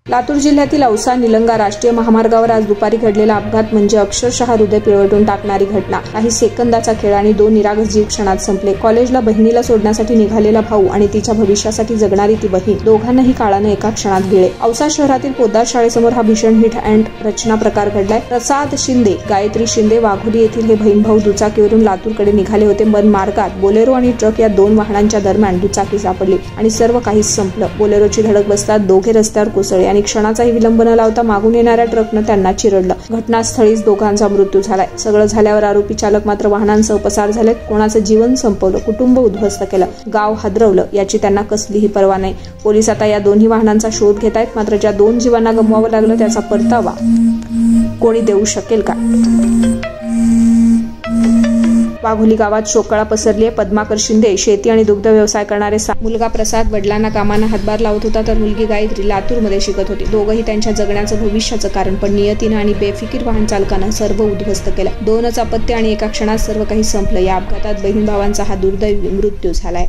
लातूर जिल्ह्यातील औसा निलंगा राष्ट्रीय महामार्गावर आज दुपारी घडलेला अपघात म्हणजे अक्षरशः हृदय पिळवटून टाकणारी घटना। काही सेकंदाचा खेळ आणि दोन निरागस जीव क्षणात संपले। कॉलेजला बहिणीला सोडण्यासाठी निघालेला भाऊ आणि तिच्या भविष्यासाठी जगणारी ती बहीण दोघांनाही काळाने एका क्षणात गेले। औसा शहरातील पोद्दार शाळेसमोर हा भीषण हिट अँड रचना प्रकार घडलाय। प्रसाद शिंदे, गायत्री शिंदे वाघोली येथील हे बहीण भाऊ दुचाकीवरून लातूरकडे निघाले होते। मन मार्गात बोलेरो आणि ट्रक या दोन वाहनांच्या दरम्यान दुचाकी सापडली आणि सर्व काही संपलं। बोलेरोची धडक बसतात दोघे रस्त्यावर कोसळले आणि क्षणाचाही विलंब न लावता मागून येणाऱ्या ट्रकनं त्यांना चिरडलं। घटनास्थळीच दोघांचा मृत्यू झालाय। सगळं झाल्यावर आरोपी चालक मात्र वाहनांसह पसार झालेत। कोणाचं जीवन संपवलं, कुटुंब उद्ध्वस्त केलं, गाव हादरवलं याची त्यांना कसलीही पर्वा नाही। पोलीस आता या दोन्ही वाहनांचा शोध घेत आहेत। मात्र ज्या दोन जीवांना गमवावं लागलं त्याचा परतावा कोणी देऊ शकेल का? वाघोली गावात शोककळा पसरली आहे। पद्माकर शिंदे शेती आणि दुग्ध व्यवसाय करणारे मुलगा प्रसाद वडिलांना कामांना हातभार लावत होता, तर मुलगी गायत्री लातूरमध्ये शिकत होती। दोघंही त्यांच्या जगण्याचं भविष्याचं कारण, पण नियतीनं आणि बेफिकीर वाहन चालकानं सर्व उद्ध्वस्त केलं। दोनच अपत्य आणि एका क्षणात सर्व काही संपलं। या अपघातात बहीण भावांचा हा दुर्दैवी मृत्यू झालाय।